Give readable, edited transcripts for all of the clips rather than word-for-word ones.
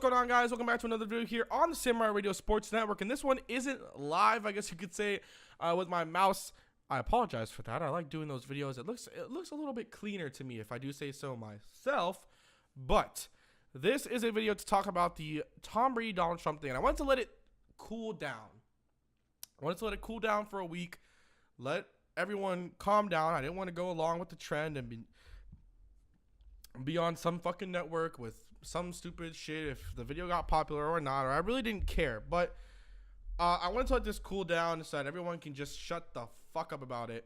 going on, guys? Welcome back to another video here on the Samurai Radio Sports Network. And this one isn't live, I guess you could say, with my mouse. I apologize for that. I like doing those videos. It looks a little bit cleaner to me, if I do say so myself. But this is a video to talk about the Tom Brady Donald Trump thing. And I wanted to let it cool down. I wanted to let it cool down for a week. Let everyone calm down. I didn't want to go along with the trend and be on some fucking network with some stupid shit if the video got popular or not, or I really didn't care. But I wanted to let this cool down so that everyone can just shut the fuck up about it,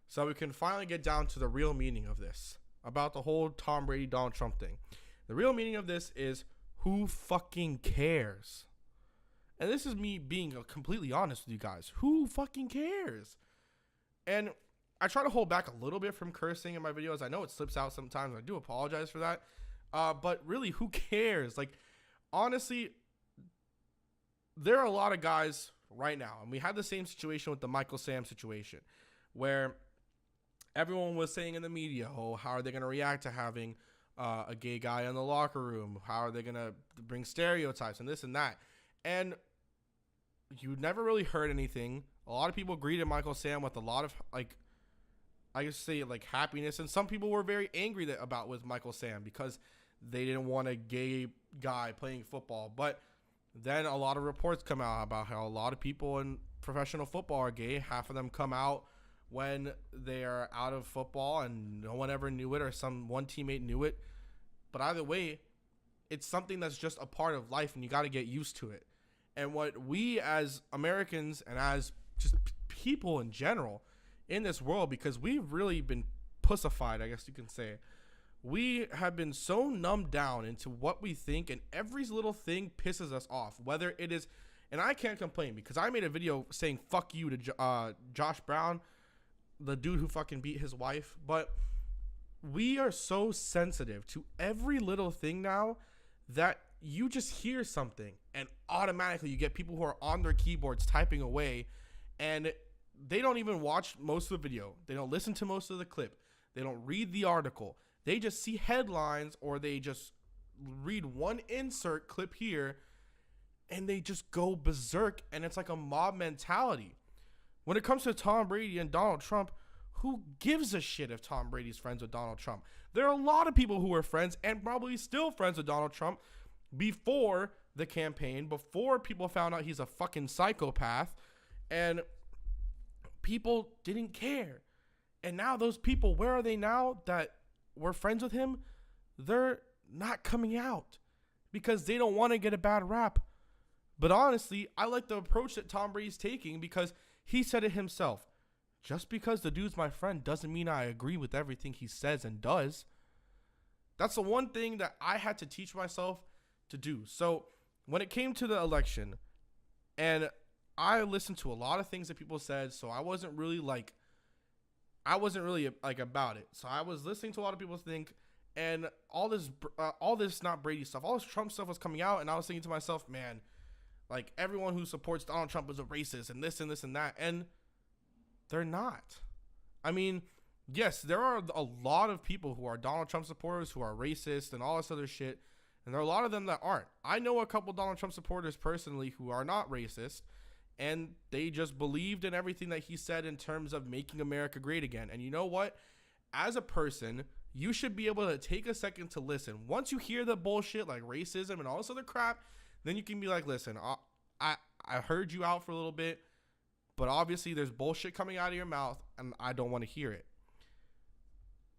so we can finally get down to the real meaning of this, about the whole Tom Brady Donald Trump thing. The real meaning of this is, who fucking cares? And this is me being completely honest with you guys. Who fucking cares? And I try to hold back a little bit from cursing in my videos. I know it slips out sometimes. I do apologize for that. But really, who cares? Like, honestly, there are a lot of guys right now, and we had the same situation with the Michael Sam situation, where everyone was saying in the media, oh, how are they going to react to having a gay guy in the locker room? How are they going to bring stereotypes and this and that? And you never really heard anything. A lot of people greeted Michael Sam with a lot of, like, I guess say, like, happiness, and some people were very angry about with Michael Sam because they didn't want a gay guy playing football. But then a lot of reports come out about how a lot of people in professional football are gay. Half of them come out when they're out of football and no one ever knew it, or one teammate knew it. But either way, it's something that's just a part of life, and you got to get used to it. And what we as Americans and as just people in general in this world, because we've really been pussified, I guess you can say, we have been so numbed down into what we think, and every little thing pisses us off, whether it is, and I can't complain because I made a video saying fuck you to Josh Brown, the dude who fucking beat his wife. But we are so sensitive to every little thing now that you just hear something and automatically you get people who are on their keyboards typing away, and they don't even watch most of the video. They don't listen to most of the clip. They don't read the article. They just see headlines, or they just read one insert clip here, and they just go berserk, and it's like a mob mentality. When it comes to Tom Brady and Donald Trump, who gives a shit if Tom Brady's friends with Donald Trump? There are a lot of people who were friends and probably still friends with Donald Trump before the campaign, before people found out he's a fucking psychopath, and people didn't care. And now those people, where are they now that were friends with him? They're not coming out because they don't want to get a bad rap. But honestly, I like the approach that Tom Brady's taking, because he said it himself. Just because the dude's my friend doesn't mean I agree with everything he says and does. That's the one thing that I had to teach myself to do. So when it came to the election, and I listened to a lot of things that people said, so I wasn't really about it. So I was listening to a lot of people think, and all this not Brady stuff, all this Trump stuff was coming out, and I was thinking to myself, man, like, everyone who supports Donald Trump is a racist and this and this and that, and they're not. I mean, yes, there are a lot of people who are Donald Trump supporters who are racist and all this other shit, and there are a lot of them that aren't. I know a couple Donald Trump supporters personally who are not racist, and they just believed in everything that he said in terms of making America great again. And you know what? As a person, you should be able to take a second to listen. Once you hear the bullshit like racism and all this other crap, then you can be like, listen, I heard you out for a little bit, but obviously there's bullshit coming out of your mouth, and I don't want to hear it.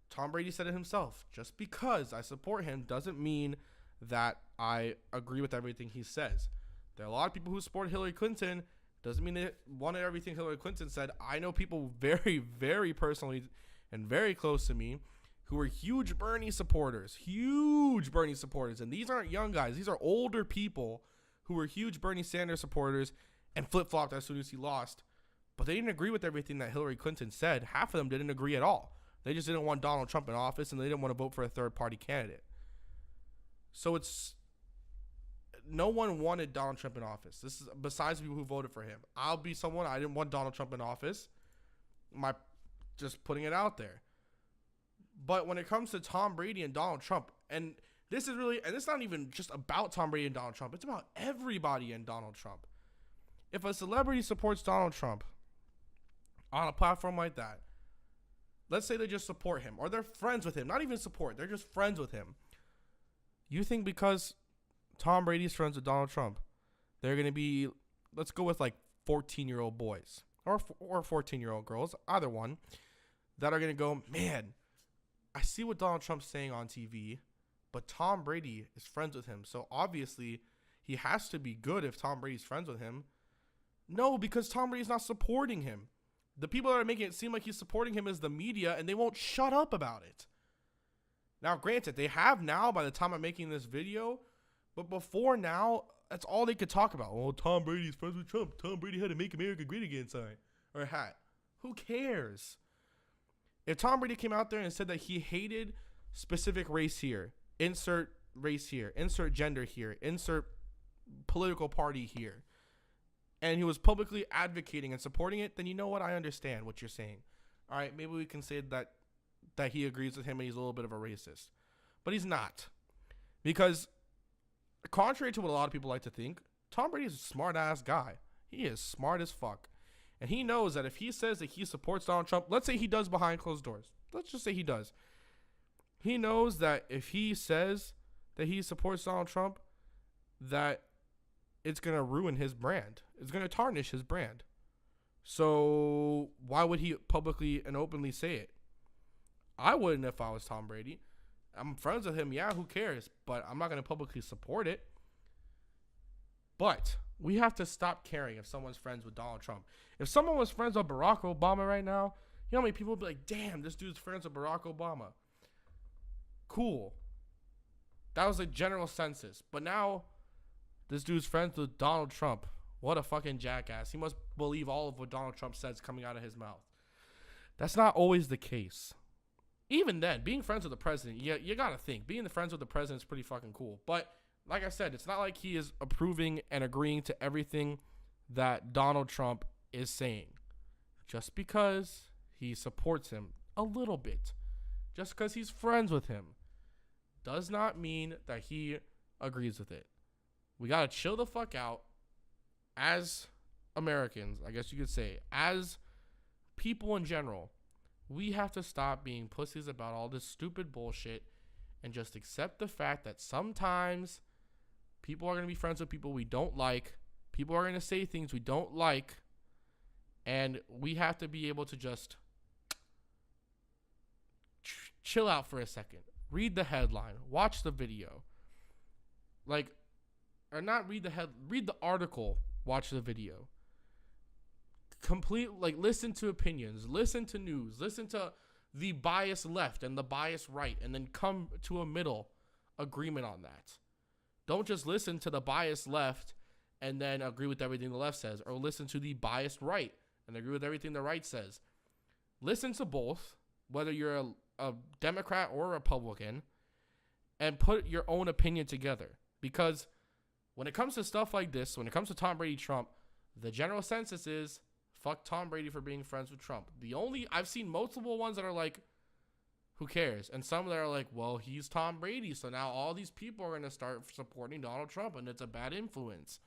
Tom Brady said it himself. Just because I support him doesn't mean that I agree with everything he says. There are a lot of people who support Hillary Clinton. Doesn't mean they wanted everything Hillary Clinton said. I know people very, very personally and very close to me who are huge Bernie supporters. And these aren't young guys. These are older people who were huge Bernie Sanders supporters and flip-flopped as soon as he lost. But they didn't agree with everything that Hillary Clinton said. Half of them didn't agree at all. They just didn't want Donald Trump in office, and they didn't want to vote for a third-party candidate. So no one wanted Donald Trump in office. This is besides people who voted for him. I'll be someone, I didn't want Donald Trump in office. Just putting it out there. But when it comes to Tom Brady and Donald Trump, and This is really, and it's not even just about Tom Brady and Donald Trump. It's about everybody and Donald Trump. If a celebrity supports Donald Trump on a platform like that, let's say they just support him or they're friends with him, not even support, they're just friends with him. You think because Tom Brady's friends with Donald Trump, they're going to be, let's go with like 14-year-old boys or 14-year-old girls, either one, that are going to go, man, I see what Donald Trump's saying on TV, but Tom Brady is friends with him. So obviously he has to be good if Tom Brady's friends with him. No, because Tom Brady's not supporting him. The people that are making it seem like he's supporting him is the media, and they won't shut up about it. Now, granted, they have now by the time I'm making this video, but before now, that's all they could talk about. Oh, Tom Brady's friends with Trump. Tom Brady had a Make America Great Again sign or a hat. Who cares? If Tom Brady came out there and said that he hated specific race here, insert race here, insert gender here, insert political party here, and he was publicly advocating and supporting it, then you know what? I understand what you're saying. All right, maybe we can say that he agrees with him and he's a little bit of a racist. But he's not. Because contrary to what a lot of people like to think, Tom Brady is a smart-ass guy. He is smart as fuck. And he knows that if he says that he supports Donald Trump, let's say he does behind closed doors. Let's just say he does. He knows that if he says that he supports Donald Trump, that it's going to ruin his brand. It's going to tarnish his brand. So why would he publicly and openly say it? I wouldn't if I was Tom Brady. I'm friends with him. Yeah, who cares? But I'm not going to publicly support it. But we have to stop caring if someone's friends with Donald Trump. If someone was friends with Barack Obama right now, you know how many people would be like, damn, this dude's friends with Barack Obama. Cool. That was a general census. But now, this dude's friends with Donald Trump. What a fucking jackass. He must believe all of what Donald Trump says coming out of his mouth. That's not always the case. Even then, being friends with the president, you gotta think. Being the friends with the president is pretty fucking cool. But like I said, it's not like he is approving and agreeing to everything that Donald Trump is saying. Just because he supports him a little bit, just because he's friends with him, does not mean that he agrees with it. We gotta chill the fuck out as Americans, I guess you could say, as people in general. We have to stop being pussies about all this stupid bullshit and just accept the fact that sometimes people are going to be friends with people we don't like. People are going to say things we don't like. And we have to be able to just chill out for a second. Read the headline. Watch the video. Read the article. Watch the video. Listen to opinions, listen to news, listen to the biased left and the biased right, and then come to a middle agreement on that. Don't just listen to the biased left and then agree with everything the left says, or listen to the biased right and agree with everything the right says. Listen to both, whether you're a Democrat or a Republican, and put your own opinion together. Because when it comes to stuff like this, when it comes to Tom Brady, Trump, the general census is fuck Tom Brady for being friends with Trump. I've seen multiple ones that are like, who cares? And some that are like, well, he's Tom Brady, so now all these people are going to start supporting Donald Trump, and it's a bad influence.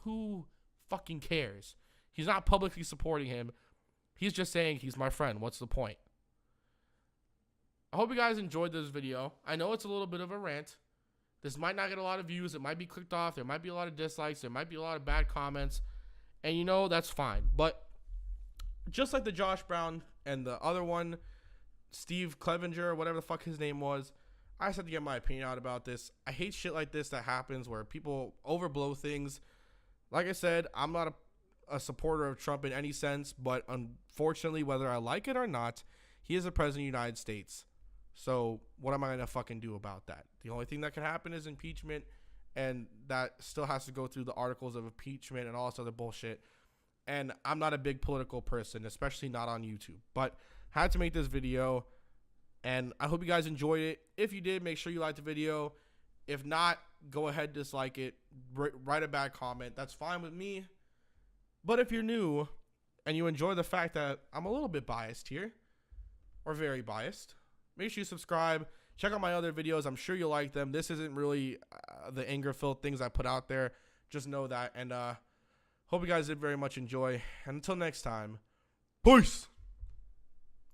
Who fucking cares? He's not publicly supporting him. He's just saying he's my friend. What's the point? I hope you guys enjoyed this video. I know it's a little bit of a rant. This might not get a lot of views. It might be clicked off. There might be a lot of dislikes. There might be a lot of bad comments. And that's fine. But just like the Josh Brown and the other one, Steve Clevenger, whatever the fuck his name was, I just have to get my opinion out about this. I hate shit like this that happens where people overblow things. Like I said, I'm not a supporter of Trump in any sense, but unfortunately, whether I like it or not, he is the president of the United States. So what am I going to fucking do about that? The only thing that can happen is impeachment. And that still has to go through the articles of impeachment and all this other bullshit. And I'm not a big political person, especially not on YouTube. But had to make this video. And I hope you guys enjoyed it. If you did, make sure you like the video. If not, go ahead, dislike it. Write a bad comment. That's fine with me. But if you're new and you enjoy the fact that I'm a little bit biased here, or very biased, make sure you subscribe. check out my other videos. I'm sure you'll like them. This isn't really the anger-filled things I put out there. Just know that. And hope you guys did very much enjoy. And until next time, peace.